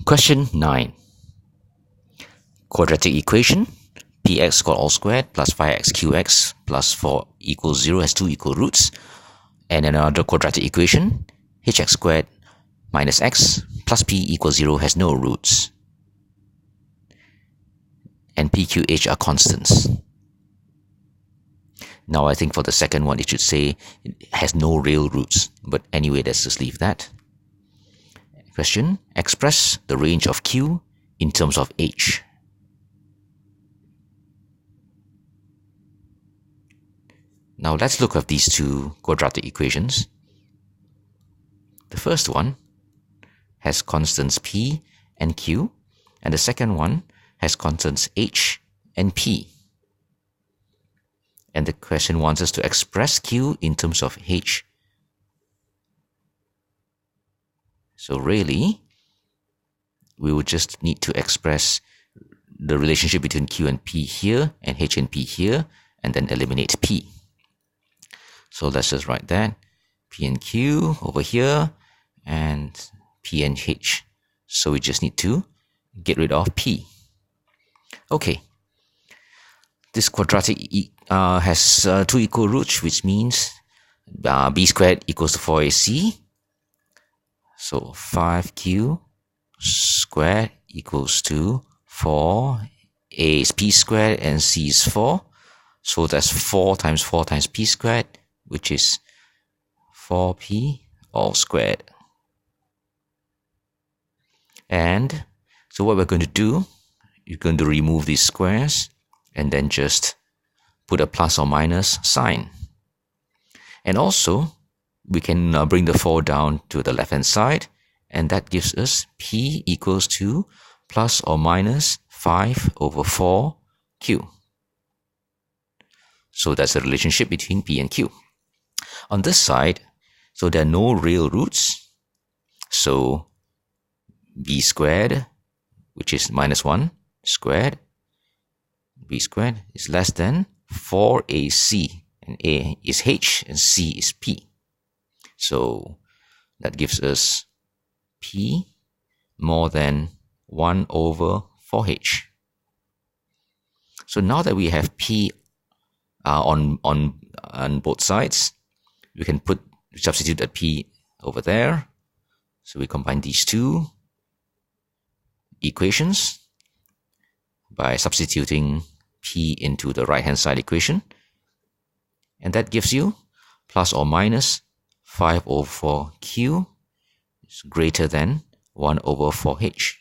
Question 9. Quadratic equation. Px squared all squared plus 5xqx plus 4 equals 0 has two equal roots. And another quadratic equation. Hx squared minus x plus p equals 0 has no roots. And p, q, h are constants. Now I think for the second one it should say it has no real roots. But anyway, let's just leave that. Question. Express the range of q in terms of h. Now let's look at these two quadratic equations. The first one has constants p and q, and the second one has constants h and p. And the question wants us to express q in terms of h. So really, we would just need to express the relationship between q and p here and h and p here, and then eliminate p. So let's just write that. P and q over here, and p and h. So we just need to get rid of p. Okay. This quadratic has two equal roots, which means b squared equals to 4ac. So 5q squared equals to 4. A is p squared and c is 4. So that's 4 times p squared, which is 4p all squared. And so what we're going to do, you're going to remove these squares and then just put a plus or minus sign. And also, we can bring the 4 down to the left hand side, and that gives us p equals to plus or minus 5 over 4q. So that's the relationship between p and q. On this side, so there are no real roots, so b squared, which is minus 1 squared, b squared is less than 4ac, and a is h and c is p. So that gives us p more than 1 over 4h. So now that we have p on both sides, we can substitute that p over there. So we combine these two equations by substituting p into the right hand side equation, and that gives you plus or minus 5 over 4q is greater than 1 over 4h.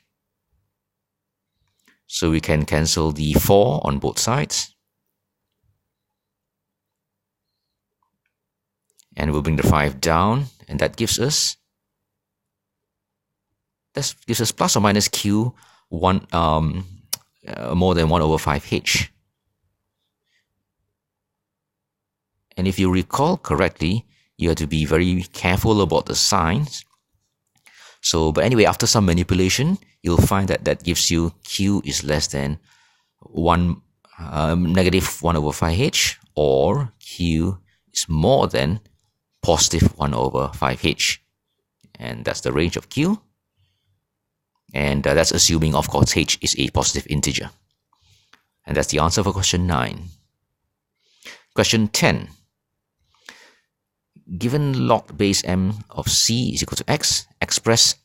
So we can cancel the 4 on both sides, and we'll bring the 5 down, and that gives us plus or minus q more than 1 over 5h. And if you recall correctly, you have to be very careful about the signs. So, but anyway, after some manipulation, you'll find that gives you q is less than negative 1 over 5h, or q is more than positive 1 over 5h. And that's the range of q. And that's assuming, of course, h is a positive integer. And that's the answer for question 9. Question 10. Given log base m of c is equal to x, express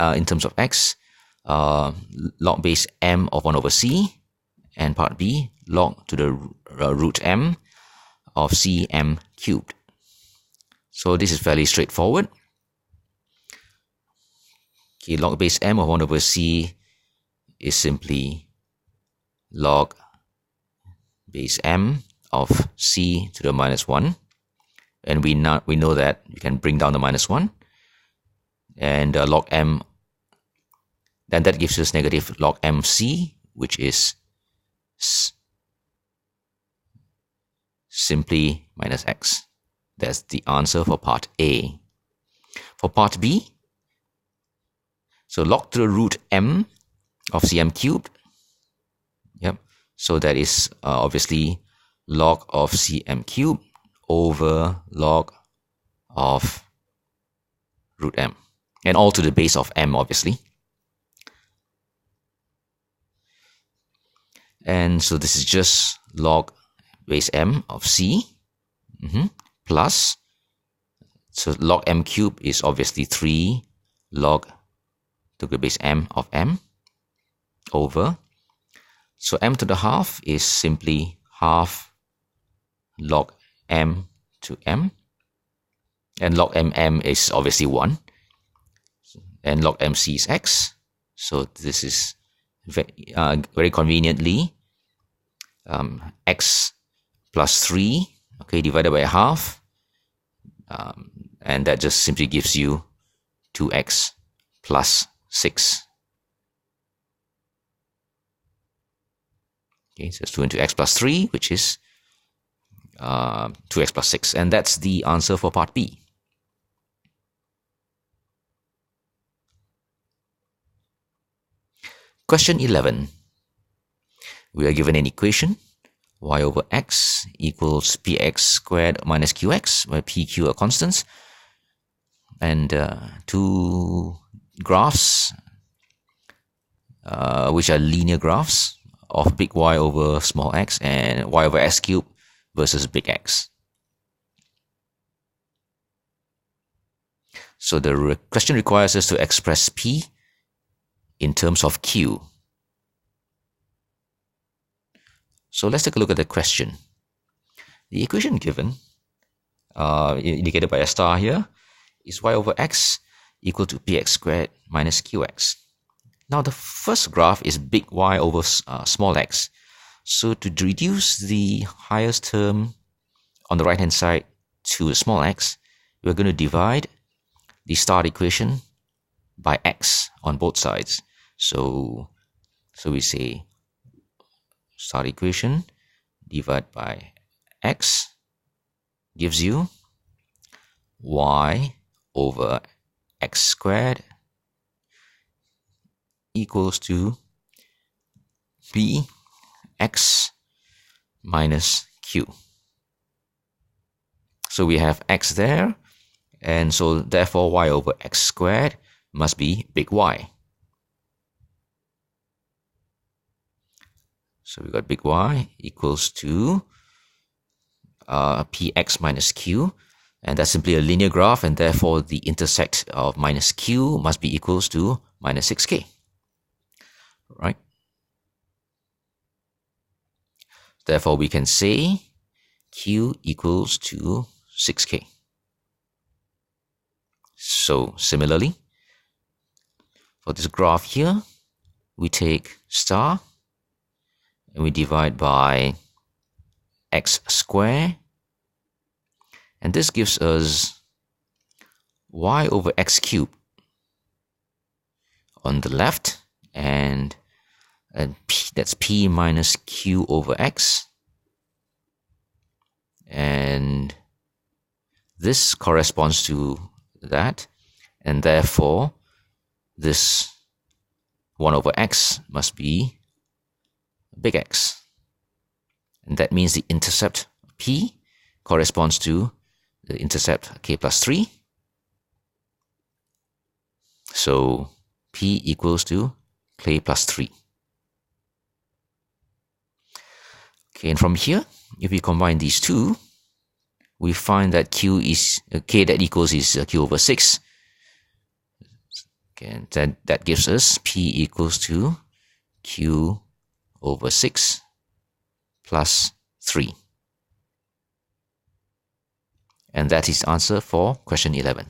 in terms of x, log base m of 1 over c, and part b, log to the root m of cm cubed. So this is fairly straightforward. Okay, log base m of 1 over c is simply log base m of c to the minus 1. And we know that you can bring down the minus 1. And log m, then that gives us negative log mc, which is simply minus x. That's the answer for part A. For part B, so log to the root m of cm cubed. Yep. So that is obviously log of cm cubed over log of root m, and all to the base of m, obviously. And so this is just log base m of c plus, so log m cubed is obviously 3 log to the base m of m over, so m to the half is simply half log m to m, and log mm is obviously 1, and log mc is x. So this is very conveniently x plus 3, okay, divided by half, and that just simply gives you 2x plus 6. Okay, so it's 2 into x plus 3, which is 2x plus 6. And that's the answer for part B. Question 11. We are given an equation, y over x equals px squared minus qx, where p, q are constants, and two graphs, which are linear graphs of big Y over small x and y over x cubed versus big X. So the question requires us to express P in terms of Q. So let's take a look at the question. The equation given, indicated by a star here, is y over x equal to px squared minus qx. Now the first graph is big Y over small x. So to reduce the highest term on the right hand side to the small x, we're going to divide the start equation by x on both sides. So we say start equation divided by x gives you y over x squared equals to b x minus q. So we have x there, and so therefore y over x squared must be big Y. So we got big Y equals to px minus q, and that's simply a linear graph, and therefore the intersect of minus q must be equals to minus 6k. Right? Therefore, we can say q equals to 6k. So similarly, for this graph here, we take star and we divide by x squared, and this gives us y over x cubed on the left, and p, that's p minus q over x, and this corresponds to that, and therefore this 1 over x must be big X, and that means the intercept p corresponds to the intercept k plus 3. So p equals to k plus 3. Okay, and from here, if we combine these two, we find that q is k that equals is q over 6. Okay, and then that gives us p equals to q over 6 plus 3. And that is the answer for question 11.